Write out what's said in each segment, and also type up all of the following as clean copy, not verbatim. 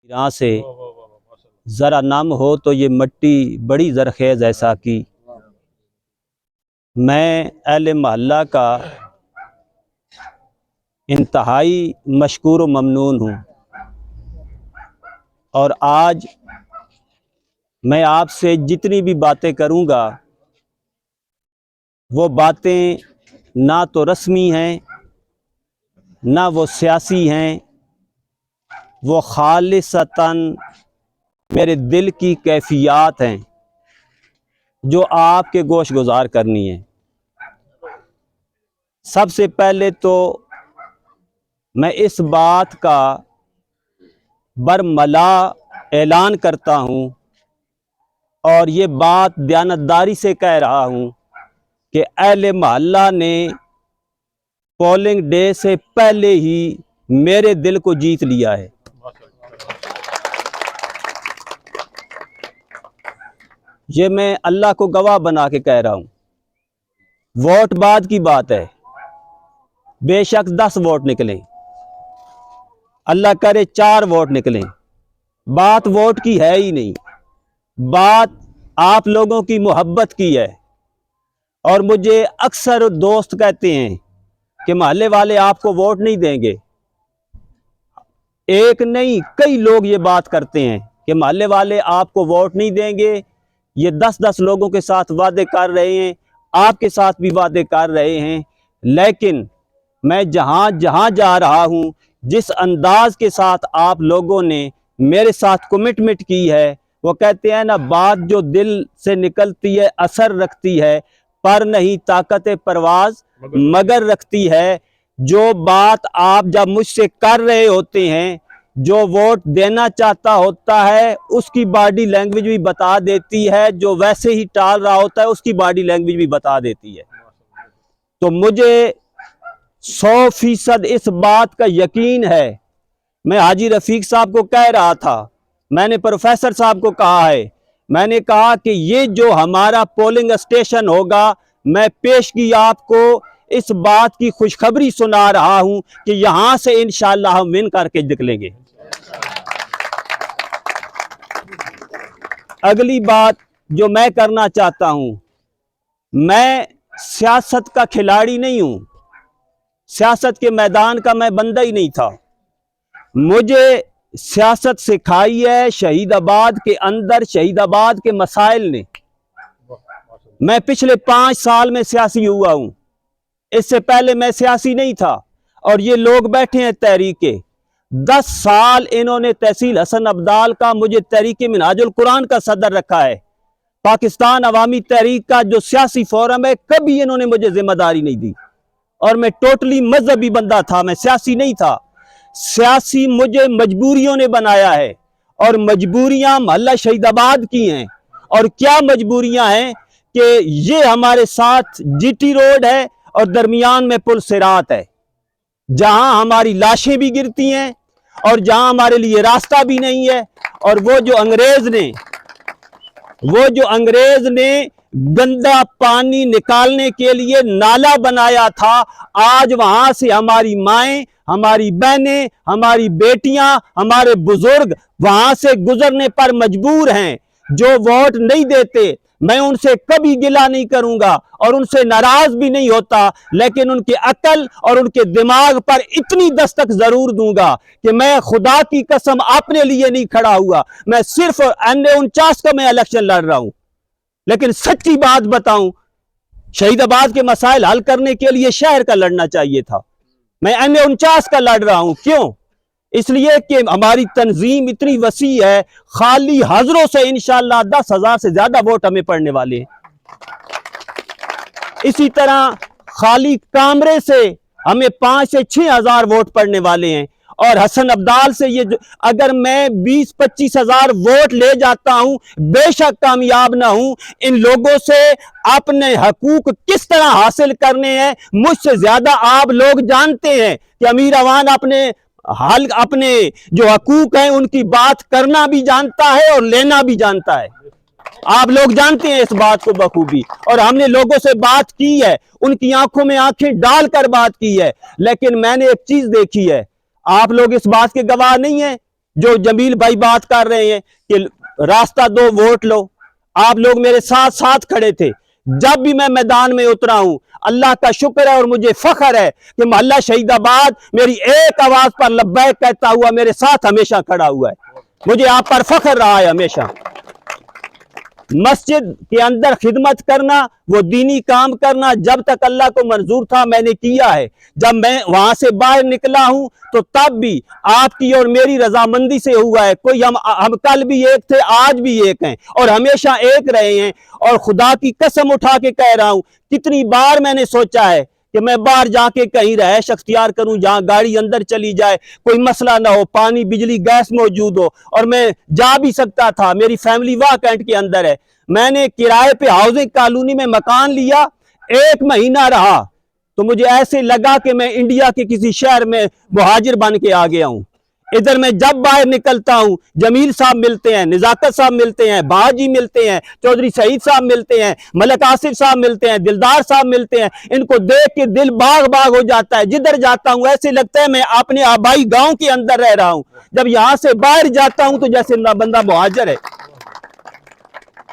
यहाँ से ज़रा नम हो तो ये मिट्टी बड़ी ज़रखेज़ ऐसा की। मैं अहले मोहल्ला का इंतहाई मशकूर व ममनून हूँ और आज मैं आपसे जितनी भी बातें करूँगा वो बातें ना तो रस्मी हैं ना वो सियासी हैं, वो खालिसतन मेरे दिल की कैफियत हैं जो आपके गोश गुजार करनी है। सबसे पहले तो मैं इस बात का बरमला ऐलान करता हूँ और ये बात दयानतदारी से कह रहा हूँ कि अहले मोहल्ला ने पोलिंग डे से पहले ही मेरे दिल को जीत लिया है। ये मैं अल्लाह को गवाह बना के कह रहा हूँ। वोट बाद की बात है, बेशक 10 वोट निकलें, अल्लाह करे 4 वोट निकलें, बात वोट की है ही नहीं, बात आप लोगों की मोहब्बत की है। और मुझे अक्सर दोस्त कहते हैं कि मोहल्ले वाले आपको वोट नहीं देंगे। एक नहीं कई लोग ये बात करते हैं कि मोहल्ले वाले आपको वोट नहीं देंगे। ये 10-10 लोगों के साथ वादे कर रहे हैं, आपके साथ भी वादे कर रहे हैं, लेकिन मैं जहाँ जहाँ जा रहा हूँ, जिस अंदाज के साथ आप लोगों ने मेरे साथ कमिटमेंट की है, वो कहते हैं ना, बात जो दिल से निकलती है असर रखती है, पर नहीं ताकत परवाज मगर रखती है। जो बात आप जब मुझसे कर रहे होते हैं, जो वोट देना चाहता होता है उसकी बॉडी लैंग्वेज भी बता देती है, जो वैसे ही टाल रहा होता है उसकी बॉडी लैंग्वेज भी बता देती है। तो मुझे 100% इस बात का यकीन है। मैं हाजी रफीक साहब को कह रहा था, मैंने प्रोफेसर साहब को कहा है, मैंने कहा कि ये जो हमारा पोलिंग स्टेशन होगा, मैं पेश की आपको इस बात की खुशखबरी सुना रहा हूं कि यहां से इंशाअल्लाह हम विन करके निकलेंगे। अगली बात जो मैं करना चाहता हूं, मैं सियासत का खिलाड़ी नहीं हूं, सियासत के मैदान का मैं बंदा ही नहीं था। मुझे सियासत सिखाई है शहीदाबाद के अंदर, शहीदाबाद के मसाइल ने। मैं पिछले 5 साल में सियासी हुआ हूं, इससे पहले मैं सियासी नहीं था। और ये लोग बैठे हैं तहरीक के, 10 साल इन्होंने तहसील हसन अब्दाल का, मुझे तहरीक मिनहाजुल कुरान का सदर रखा है। पाकिस्तान अवामी तहरीक का जो सियासी फोरम है, कभी इन्होंने मुझे जिम्मेदारी नहीं दी। और मैं टोटली मजहबी बंदा था, मैं सियासी नहीं था। सियासी मुझे मजबूरियों ने बनाया है, और मजबूरियां मोहल्ला शहीदाबाद की हैं। और क्या मजबूरियां हैं कि ये हमारे साथ जीटी रोड है और दरमियान में पुल सिरात है, जहां हमारी लाशें भी गिरती हैं और जहां हमारे लिए रास्ता भी नहीं है। और वो जो अंग्रेज ने गंदा पानी निकालने के लिए नाला बनाया था, आज वहां से हमारी माएं, हमारी बहनें, हमारी बेटियां, हमारे बुजुर्ग वहां से गुजरने पर मजबूर हैं। जो वोट नहीं देते, मैं उनसे कभी गिला नहीं करूंगा और उनसे नाराज भी नहीं होता, लेकिन उनकी अकल और उनके दिमाग पर इतनी दस्तक जरूर दूंगा कि मैं खुदा की कसम अपने लिए नहीं खड़ा हुआ, मैं सिर्फ NA49 का मैं इलेक्शन लड़ रहा हूं। लेकिन सच्ची बात बताऊं, शहीदाबाद के मसाइल हल करने के लिए शहर का लड़ना चाहिए था, मैं NA49 का लड़ रहा हूं। क्यों? इसलिए कि हमारी तंजीम इतनी वसी है, खाली हाजरों से इंशाअल्लाह 10,000 से ज्यादा वोट हमें पड़ने वाले हैं। इसी तरह खाली कामरे से हमें 5 से 6 हजार वोट पड़ने वाले हैं। और हसन अब्दाल से ये अगर मैं 20-25 हजार वोट ले जाता हूं, बेशक कामयाब ना हूं, इन लोगों से अपने हकूक किस तरह हासिल करने हैं मुझसे ज्यादा आप लोग जानते हैं कि अमीर अवान अपने जो हकूक हैं उनकी बात करना भी जानता है और लेना भी जानता है। आप लोग जानते हैं इस बात को बखूबी। और हमने लोगों से बात की है, उनकी आंखों में आंखें डालकर बात की है। लेकिन मैंने एक चीज देखी है, आप लोग इस बात के गवाह नहीं है जो जमील भाई बात कर रहे हैं कि रास्ता दो वोट लो, आप लोग मेरे साथ साथ खड़े थे जब भी मैं मैदान में उतरा हूं। अल्लाह का शुक्र है और मुझे फख्र है कि मोहल्ला शहीदाबाद मेरी एक आवाज पर लब्बैक कहता हुआ मेरे साथ हमेशा खड़ा हुआ है। मुझे आप पर फख्र रहा है हमेशा। मस्जिद के अंदर खिदमत करना, वो दीनी काम करना जब तक अल्लाह को मंजूर था मैंने किया है। जब मैं वहां से बाहर निकला हूं तो तब भी आपकी और मेरी रजामंदी से हुआ है। कोई हम कल भी एक थे, आज भी एक हैं और हमेशा एक रहे हैं। और खुदा की कसम उठा के कह रहा हूं, कितनी बार मैंने सोचा है कि मैं बाहर जाके कहीं रहायश अख्तियार करूं जहां गाड़ी अंदर चली जाए, कोई मसला ना हो, पानी बिजली गैस मौजूद हो, और मैं जा भी सकता था। मेरी फैमिली वाह कैंट के अंदर है। मैंने किराए पे हाउसिंग कॉलोनी में मकान लिया, 1 महीना रहा तो मुझे ऐसे लगा कि मैं इंडिया के किसी शहर में मुहाजिर बन के आ गया हूं। इधर मैं जब बाहर निकलता हूं, जमील साहब मिलते हैं, निजाकत साहब मिलते हैं, बाजी मिलते हैं, चौधरी सईद साहब मिलते हैं, मलक आसिफ साहब मिलते हैं, दिलदार साहब मिलते हैं। इनको देख के दिल बाग बाग हो जाता है। जिधर जाता हूं ऐसे लगता है मैं अपने आबाई गांव के अंदर रह रहा हूं। जब यहां से बाहर जाता हूं तो जैसे बंदा मुहाजिर है।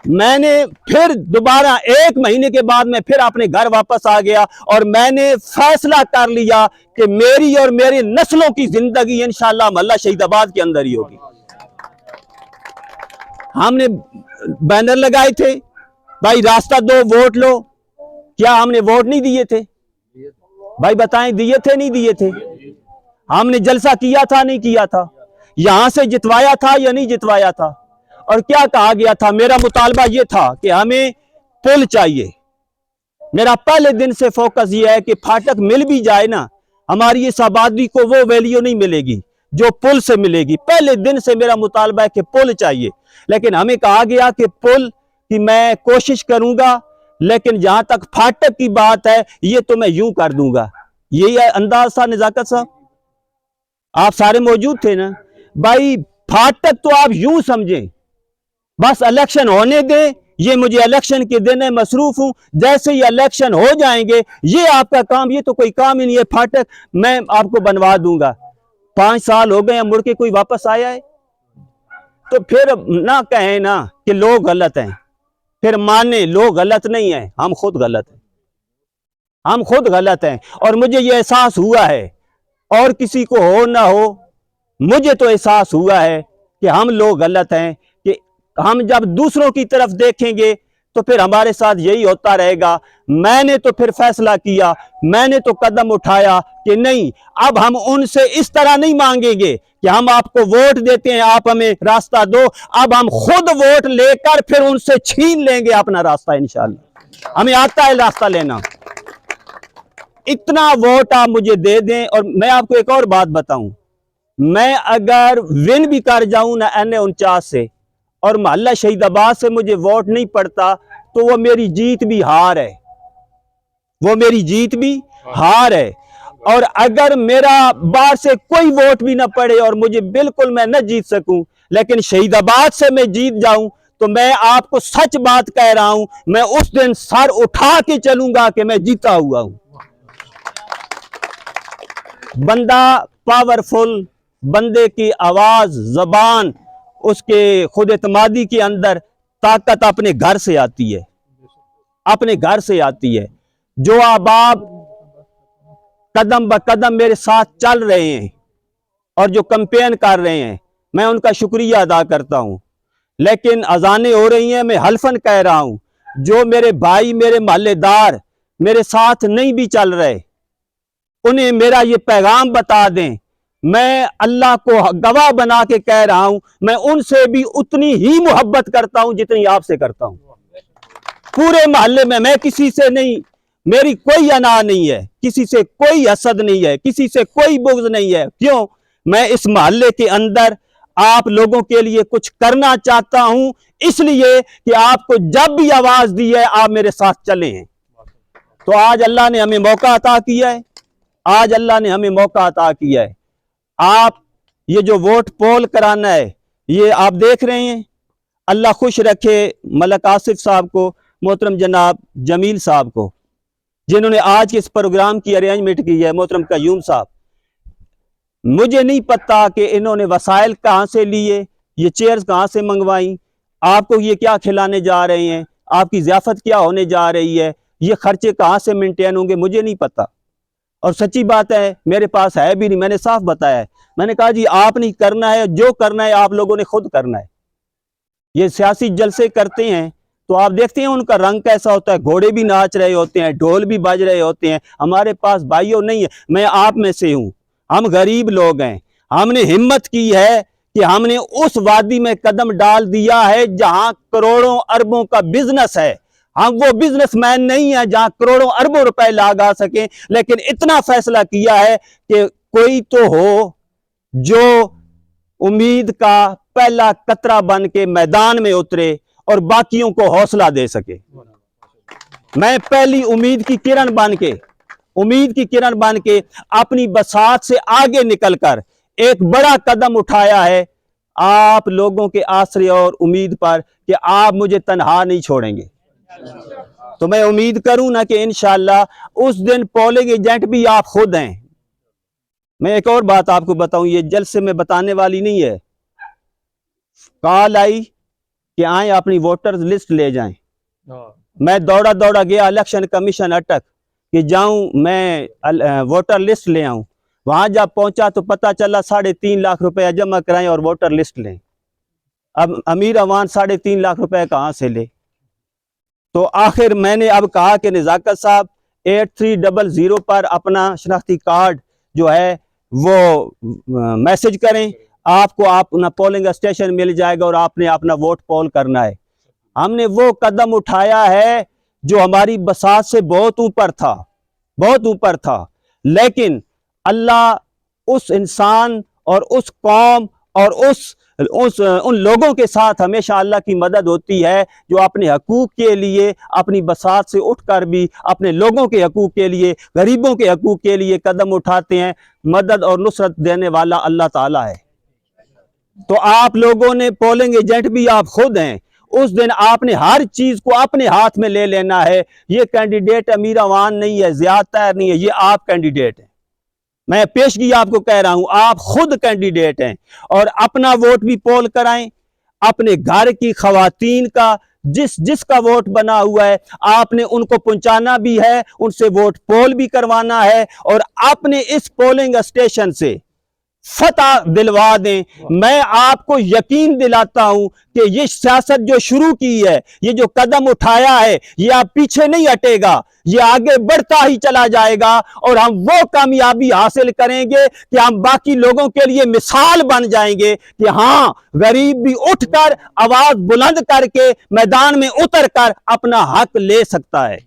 मैंने फिर दोबारा 1 महीने के बाद मैं फिर अपने घर वापस आ गया और मैंने फैसला कर लिया कि मेरी और मेरी नस्लों की जिंदगी इंशाअल्लाह मोहल्ला शहीदाबाद के अंदर ही होगी। हमने बैनर लगाए थे, भाई रास्ता दो वोट लो। क्या हमने वोट नहीं दिए थे? भाई बताएं, दिए थे नहीं दिए थे? हमने जलसा किया था नहीं किया था? यहां से जितवाया था या नहीं जितवाया था? और क्या कहा गया था? मेरा मुतालबा यह था कि हमें पुल चाहिए। मेरा पहले दिन से फोकस यह है कि फाटक मिल भी जाए ना, हमारी इस आबादी को वो वैल्यू नहीं मिलेगी जो पुल से मिलेगी। पहले दिन से मेरा मुतालबा है कि पुल चाहिए। लेकिन हमें कहा गया कि पुल की मैं कोशिश करूंगा, लेकिन जहां तक फाटक की बात है ये तो मैं यूं कर दूंगा। यही अंदाज था निजाकत साहब, आप सारे मौजूद थे ना? भाई फाटक तो आप यूं समझें, बस इलेक्शन होने दें। ये मुझे इलेक्शन के दिन मसरूफ हूं, जैसे ही इलेक्शन हो जाएंगे ये आपका काम, ये तो कोई काम ही नहीं है। फाटक मैं आपको बनवा दूंगा। 5 साल हो गए, मुड़ के कोई वापस आया है? तो फिर ना कहें ना कि लोग गलत हैं, फिर माने लोग गलत नहीं है, हम खुद गलत हैं। हम खुद गलत हैं और मुझे ये एहसास हुआ है, और किसी को हो ना हो, मुझे तो एहसास हुआ है कि हम लोग गलत हैं। कि हम जब दूसरों की तरफ देखेंगे तो फिर हमारे साथ यही होता रहेगा। मैंने तो फिर फैसला किया, मैंने तो कदम उठाया कि नहीं, अब हम उनसे इस तरह नहीं मांगेंगे कि हम आपको वोट देते हैं, आप हमें रास्ता दो। अब हम खुद वोट लेकर फिर उनसे छीन लेंगे अपना रास्ता। इंशाअल्लाह हमें आता है रास्ता लेना। इतना वोट आप मुझे दे दें। और मैं आपको एक और बात बताऊं, मैं अगर विन भी कर जाऊं ना NA49 से और मोहल्ला शहीदाबाद से मुझे वोट नहीं पड़ता तो वो मेरी जीत भी हार है, वो मेरी जीत भी हार है। और अगर मेरा बाहर से कोई वोट भी ना पड़े और मुझे बिल्कुल मैं न जीत सकूं, लेकिन शहीदाबाद से मैं जीत जाऊं तो मैं आपको सच बात कह रहा हूं, मैं उस दिन सर उठा के चलूंगा कि मैं जीता हुआ हूं। बंदा पावरफुल, बंदे की आवाज, जबान, उसके खुद एतमादी के अंदर ताकत अपने घर से आती है, अपने घर से आती है। जो अहबाब कदम ब कदम मेरे साथ चल रहे हैं और जो कैंपेन कर रहे हैं, मैं उनका शुक्रिया अदा करता हूं। लेकिन अजानें हो रही हैं, मैं हल्फन कह रहा हूं, जो मेरे भाई, मेरे मोहल्लेदार मेरे साथ नहीं भी चल रहे, उन्हें मेरा ये पैगाम बता दें। मैं अल्लाह को गवाह बना के कह रहा हूं, मैं उनसे भी उतनी ही मोहब्बत करता हूं जितनी आपसे करता हूं। पूरे मोहल्ले में मैं किसी से नहीं, मेरी कोई अना नहीं है, किसी से कोई हसद नहीं है, किसी से कोई बुग़्ज़ नहीं है। क्यों? मैं इस मोहल्ले के अंदर आप लोगों के लिए कुछ करना चाहता हूं, इसलिए कि आपको जब भी आवाज दी है आप मेरे साथ चले हैं। तो आज अल्लाह ने हमें मौका अता किया है, आज अल्लाह ने हमें मौका अता किया है। आप ये जो वोट पोल कराना है ये आप देख रहे हैं। अल्लाह खुश रखे मलक आसिफ साहब को, मोहतरम जनाब जमील साहब को, जिन्होंने आज के इस प्रोग्राम की अरेंजमेंट की है, मोहतरम कयूम साहब। मुझे नहीं पता कि इन्होंने वसाइल कहाँ से लिए, ये चेयर्स कहाँ से मंगवाई, आपको ये क्या खिलाने जा रहे हैं, आपकी ज़ियाफत क्या होने जा रही है, ये खर्चे कहाँ से मेंटेन होंगे, मुझे नहीं पता। और सच्ची बात है मेरे पास है भी नहीं, मैंने साफ बताया है। मैंने कहा जी आप नहीं करना है, जो करना है आप लोगों ने खुद करना है। ये सियासी जलसे करते हैं तो आप देखते हैं उनका रंग कैसा होता है, घोड़े भी नाच रहे होते हैं, ढोल भी बज रहे होते हैं। हमारे पास भाइयों नहीं है, मैं आप में से हूं, हम गरीब लोग हैं। हमने हिम्मत की है कि हमने उस वादी में कदम डाल दिया है जहां करोड़ों अरबों का बिजनेस है। हम वो बिजनेसमैन नहीं है जहां करोड़ों अरबों रुपए लगा सकें, लेकिन इतना फैसला किया है कि कोई तो हो जो उम्मीद का पहला कतरा बन के मैदान में उतरे और बाकियों को हौसला दे सके। मैं पहली उम्मीद की किरण बन के अपनी बसात से आगे निकलकर एक बड़ा कदम उठाया है आप लोगों के आसरे और उम्मीद पर कि आप मुझे तन्हा नहीं छोड़ेंगे। तो मैं उम्मीद करूं ना कि इंशाअल्लाह उस दिन पोलिंग एजेंट भी आप खुद हैं। मैं एक और बात आपको बताऊं, ये जलसे में बताने वाली नहीं है। कॉल आई कि आए अपनी वोटर लिस्ट ले जाएं। मैं दौड़ा दौड़ा गया इलेक्शन कमीशन अटक कि जाऊं मैं वोटर लिस्ट ले आऊं। वहां जब पहुंचा तो पता चला 3.5 लाख रुपया जमा कराएं और वोटर लिस्ट लें। अब अमीर अवान 3.5 लाख रुपए कहां से ले? तो आखिर मैंने अब कहा कि नज़ाकत साहब 8300 पर अपना शनाख्ती कार्ड जो है वो मैसेज करें, आपको अपना पोलिंग स्टेशन मिल जाएगा और आपने अपना वोट पोल करना है। हमने वो कदम उठाया है जो हमारी बसात से बहुत ऊपर था, लेकिन अल्लाह उस इंसान और उस कौम और उन लोगों के साथ हमेशा अल्लाह की मदद होती है जो अपने हकूक के लिए अपनी बसात से उठकर भी अपने लोगों के हकूक के लिए, गरीबों के हकूक के लिए कदम उठाते हैं। मदद और नुसरत देने वाला अल्लाह ताला है। तो आप लोगों ने, पोलिंग एजेंट भी आप खुद हैं, उस दिन आपने हर चीज को अपने हाथ में ले लेना है। ये कैंडिडेट अमीर अवान नहीं है, ज़ियादतर नहीं है, ये आप कैंडिडेट हैं। मैं पेशगी आपको कह रहा हूं, आप खुद कैंडिडेट हैं। और अपना वोट भी पोल कराएं, अपने घर की खवातीन का जिसका वोट बना हुआ है आपने उनको पहुंचाना भी है, उनसे वोट पोल भी करवाना है और अपने इस पोलिंग स्टेशन से फतह दिलवा दें। मैं आपको यकीन दिलाता हूं कि ये सियासत जो शुरू की है, ये जो कदम उठाया है, ये आप पीछे नहीं हटेगा, ये आगे बढ़ता ही चला जाएगा और हम वो कामयाबी हासिल करेंगे कि हम बाकी लोगों के लिए मिसाल बन जाएंगे कि हाँ, गरीब भी उठकर आवाज बुलंद करके मैदान में उतरकर अपना हक ले सकता है।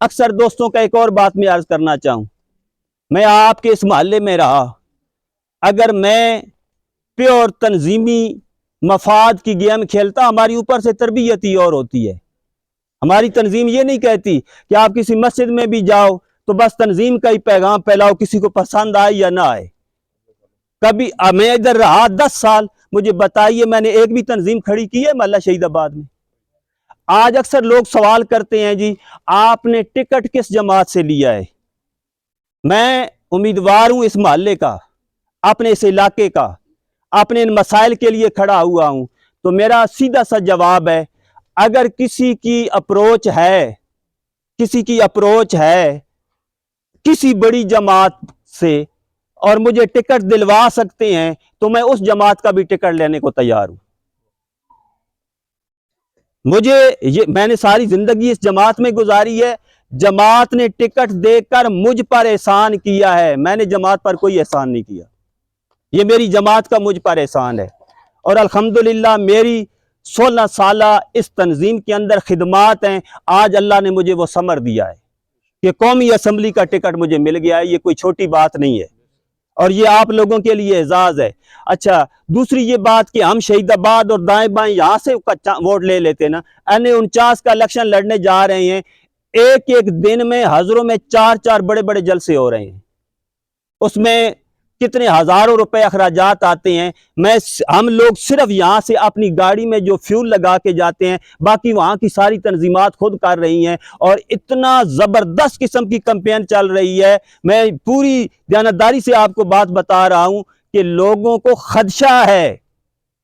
अक्सर दोस्तों का एक और बात मैं अर्ज करना चाहूं, मैं आपके इस मोहल्ले में रहा, अगर मैं प्योर तंजीमी मफाद की गेम खेलता, हमारी ऊपर से तरबियत ही और होती है। हमारी तंजीम ये नहीं कहती कि आप किसी मस्जिद में भी जाओ तो बस तंजीम का ही पैगाम फैलाओ, किसी को पसंद आए या ना आए। कभी मैं इधर रहा 10 साल, मुझे बताइए मैंने एक भी तंजीम खड़ी की है महल्ला शहीदाबाद में? आज अक्सर लोग सवाल करते हैं जी आपने टिकट किस जमात से लिया है? मैं उम्मीदवार हूं इस मोहल्ले का, अपने इस इलाके का, अपने इन मसाइल के लिए खड़ा हुआ हूं। तो मेरा सीधा सा जवाब है, अगर किसी की अप्रोच है किसी बड़ी जमात से और मुझे टिकट दिलवा सकते हैं तो मैं उस जमात का भी टिकट लेने को तैयार हूं। मैंने सारी जिंदगी इस जमात में गुजारी है, जमात ने टिकट देकर मुझ पर एहसान किया है, मैंने जमात पर कोई एहसान नहीं किया। ये मेरी जमात का मुझ पर एहसान है और अल्हम्दुलिल्लाह मेरी 16 साल इस तंजीम के अंदर खिदमात हैं। आज अल्लाह ने मुझे वो समर दिया है कि कौमी असम्बली का टिकट मुझे मिल गया है, ये कोई छोटी बात नहीं है और ये आप लोगों के लिए एजाज है। अच्छा, दूसरी ये बात कि हम शहीदाबाद और दाएं बाएं यहां से वोट ले लेते ना, NA49 का इलेक्शन लड़ने जा रहे हैं, एक एक दिन में हजरों में 4-4 बड़े बड़े जलसे हो रहे हैं। उसमें कितने हजारों रुपए अखराजात आते हैं। हम लोग सिर्फ यहाँ से अपनी गाड़ी में जो फ्यूल लगा के जाते हैं, बाकी वहाँ की सारी तंजीमात खुद कर रही हैं और इतना ज़बरदस्त किस्म की कैंपेन चल रही है। मैं पूरी दयानतदारी से आपको बात बता रहा हूँ कि लोगों को खदशा है,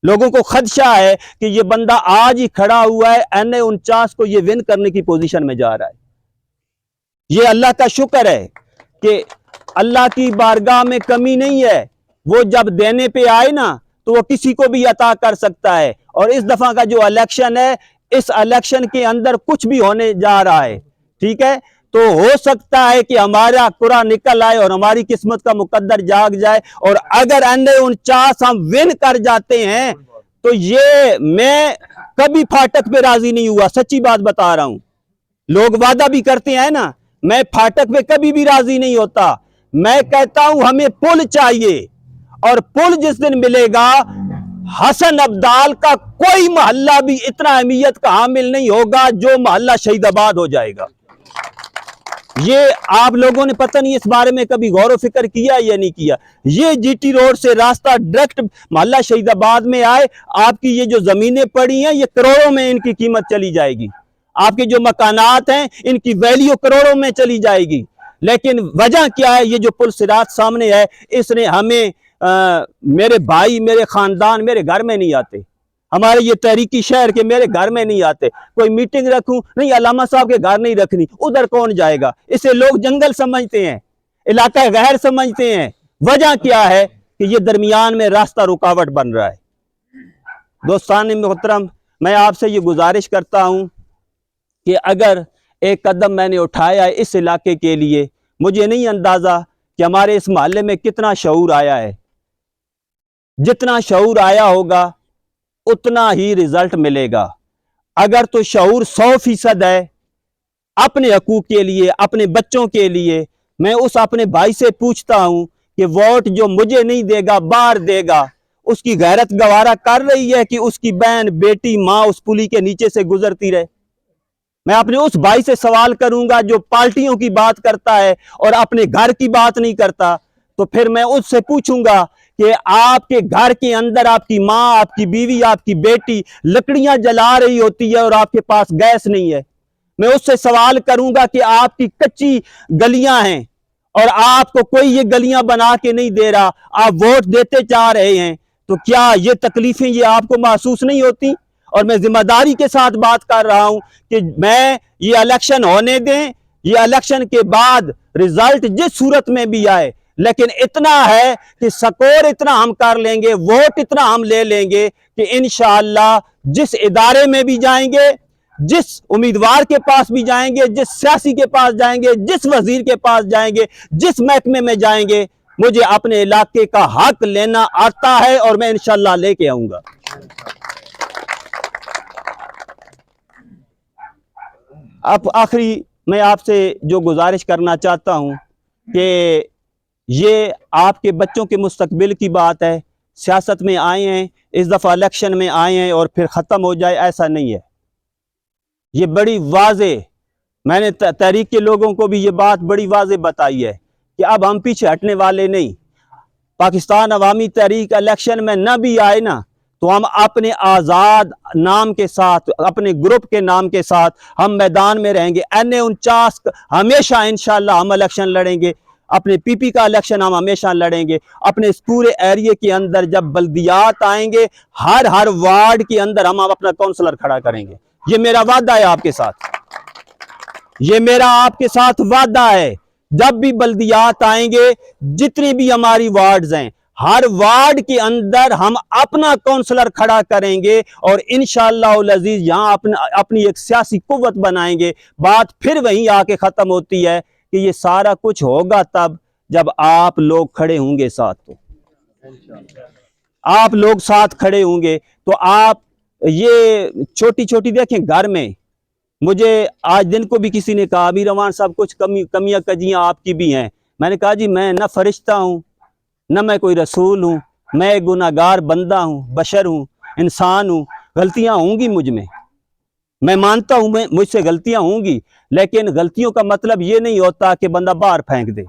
लोगों को खदशा है कि ये बंदा आज ही खड़ा हुआ है, NA-49 को ये विन करने की पोजीशन में जा रहा है। ये अल्लाह का शुक्र है कि अल्लाह की बारगाह में कमी नहीं है। वो जब देने पे आए ना तो वो किसी को भी अता कर सकता है। और इस दफा का जो इलेक्शन है, इस इलेक्शन के अंदर कुछ भी होने जा रहा है, ठीक है, तो हो सकता है कि हमारा कुरा निकल आए और हमारी किस्मत का मुकद्दर जाग जाए। और अगर NA-49 हम विन कर जाते हैं तो ये मैं कभी फाटक पे राजी नहीं हुआ, सच्ची बात बता रहा हूं। लोग वादा भी करते हैं ना, मैं फाटक पे कभी भी राजी नहीं होता। मैं कहता हूं हमें पुल चाहिए, और पुल जिस दिन मिलेगा, हसन अब्दाल का कोई मोहल्ला भी इतना अहमियत का हामिल नहीं होगा जो मोहल्ला शहीदाबाद हो जाएगा। ये आप लोगों ने पता नहीं इस बारे में कभी गौर व फिक्र किया या नहीं किया। ये GT रोड से रास्ता डायरेक्ट मोहल्ला शहीदाबाद में आए, आपकी ये जो जमीनें पड़ी हैं ये करोड़ों में इनकी कीमत चली जाएगी। आपके जो मकानात हैं इनकी वैल्यू करोड़ों में चली जाएगी। लेकिन वजह क्या है? ये जो पुल सिरात सामने है, इसने हमें मेरे भाई, मेरे खानदान मेरे घर में नहीं आते, हमारे ये तहरीकी शहर के मेरे घर में नहीं आते। कोई मीटिंग रखूं, नहीं अलामा साहब के घर नहीं रखनी, उधर कौन जाएगा? इसे लोग जंगल समझते हैं, इलाका गैर समझते हैं। वजह क्या है कि ये दरमियान में रास्ता रुकावट बन रहा है। दोस्तान मोहतरम, मैं आपसे ये गुजारिश करता हूं कि अगर एक कदम मैंने उठाया है इस इलाके के लिए, मुझे नहीं अंदाजा कि हमारे इस मोहल्ले में कितना शऊर आया है। जितना शऊर आया होगा उतना ही रिजल्ट मिलेगा। अगर तो शऊर 100% है अपने हकूक के लिए, अपने बच्चों के लिए, मैं उस अपने भाई से पूछता हूं कि वोट जो मुझे नहीं देगा बाहर देगा, उसकी गैरत गवारा कर रही है कि उसकी बहन, बेटी, माँ उस पुली के नीचे से गुजरती रहे? मैं अपने उस भाई से सवाल करूंगा जो पार्टियों की बात करता है और अपने घर की बात नहीं करता। तो फिर मैं उससे पूछूंगा कि आपके घर के अंदर आपकी माँ, आपकी बीवी, आपकी बेटी लकड़ियां जला रही होती है और आपके पास गैस नहीं है। मैं उससे सवाल करूंगा कि आपकी कच्ची गलियां हैं और आपको कोई ये गलियां बना के नहीं दे रहा, आप वोट देते जा रहे हैं, तो क्या ये तकलीफें ये आपको महसूस नहीं होती? और मैं जिम्मेदारी के साथ बात कर रहा हूं कि मैं ये इलेक्शन होने दें, ये इलेक्शन के बाद रिजल्ट जिस सूरत में भी आए, लेकिन इतना है कि स्कोर इतना हम कर लेंगे, वोट इतना हम ले लेंगे कि इंशाअल्लाह जिस इदारे में भी जाएंगे, जिस उम्मीदवार के पास भी जाएंगे, जिस सियासी के पास जाएंगे, जिस वजीर के पास जाएंगे, जिस महकमे में जाएंगे, मुझे अपने इलाके का हक लेना आता है और मैं इंशाअल्लाह लेके आऊंगा। अब आखिरी मैं आपसे जो गुजारिश करना चाहता हूं कि ये आपके बच्चों के मुस्तकबिल की बात है। सियासत में आए हैं, इस दफ़ा इलेक्शन में आए हैं और फिर ख़त्म हो जाए, ऐसा नहीं है। ये बड़ी वाज़े, मैंने तहरीक के लोगों को भी ये बात बड़ी वाज़े बताई है कि अब हम पीछे हटने वाले नहीं। पाकिस्तान अवामी तहरीक इलेक्शन में न भी आए ना, तो हम अपने आज़ाद नाम के साथ, अपने ग्रुप के नाम के साथ हम मैदान में रहेंगे। NA-49 हमेशा इंशाअल्लाह हम इलेक्शन लड़ेंगे। अपने PP का इलेक्शन हम हमेशा लड़ेंगे। अपने इस पूरे एरिया के अंदर जब बल्दियात आएंगे, हर वार्ड के अंदर हम अपना काउंसलर खड़ा करेंगे। ये मेरा वादा है आपके साथ, ये मेरा आपके साथ वादा है। जब भी बल्दियात आएंगे, जितनी भी हमारी वार्ड्स हैं, हर वार्ड के अंदर हम अपना काउंसलर खड़ा करेंगे और इंशाअल्लाह अज़ीज़ यहाँ अपनी एक सियासी कुव्वत बनाएंगे। बात फिर वहीं आके ख़त्म होती है कि ये सारा कुछ होगा तब जब आप लोग खड़े होंगे साथ। तो आप लोग साथ खड़े होंगे तो आप ये छोटी छोटी देखें। घर में मुझे आज दिन को भी किसी ने कहा, अभी रवान साहब कुछ कमियां कजियां आपकी भी हैं। मैंने कहा जी मैं न फरिश्ता हूँ, न मैं कोई रसूल हूँ, मैं एक गुनाहगार बंदा हूँ, बशर हूँ, इंसान हूँ। गलतियां होंगी मुझ में, मैं मानता हूँ मुझसे गलतियां होंगी, लेकिन गलतियों का मतलब ये नहीं होता कि बंदा बाहर फेंक दे।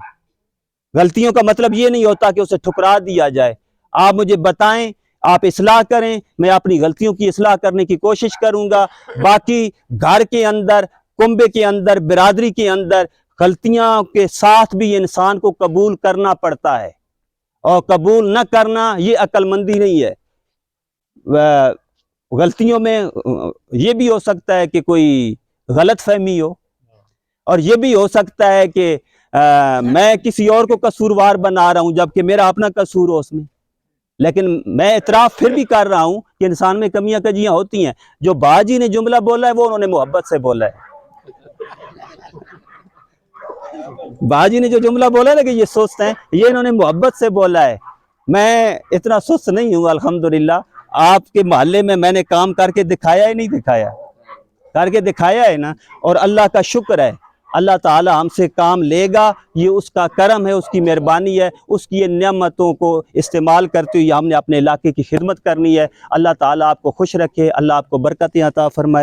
गलतियों का मतलब ये नहीं होता कि उसे ठुकरा दिया जाए। आप मुझे बताएं, आप इस्लाह करें, मैं अपनी गलतियों की इस्लाह करने की कोशिश करूंगा। बाकी घर के अंदर, कुंबे के अंदर, बिरादरी के अंदर गलतियां के साथ भी इंसान को कबूल करना पड़ता है, और कबूल न करना ये अक्लमंदी नहीं है। गलतियों में ये भी हो सकता है कि कोई गलत फहमी हो, और ये भी हो सकता है कि मैं किसी और को कसूरवार बना रहा हूं जबकि मेरा अपना कसूर हो उसमें। लेकिन मैं इतराफ फिर भी कर रहा हूं कि इंसान में कमियां कजियां होती हैं। जो बाजी ने जुमला बोला है वो उन्होंने मोहब्बत से बोला है। बाजी ने जो जुमला बोला है ना कि ये सुस्त हैं, ये इन्होंने मोहब्बत से बोला है। मैं इतना सुस्त नहीं हूं अल्हम्दुलिल्लाह। आपके मोहल्ले में मैंने काम करके दिखाया ही नहीं दिखाया, करके दिखाया है ना, और अल्लाह का शुक्र है, अल्लाह ताला हमसे काम लेगा। ये उसका करम है, उसकी मेहरबानी है, उसकी ये नेमतों को इस्तेमाल करते हुए हमने अपने इलाके की खिदमत करनी है। अल्लाह ताला आपको खुश रखे, अल्लाह आपको बरकतें अता फरमाए।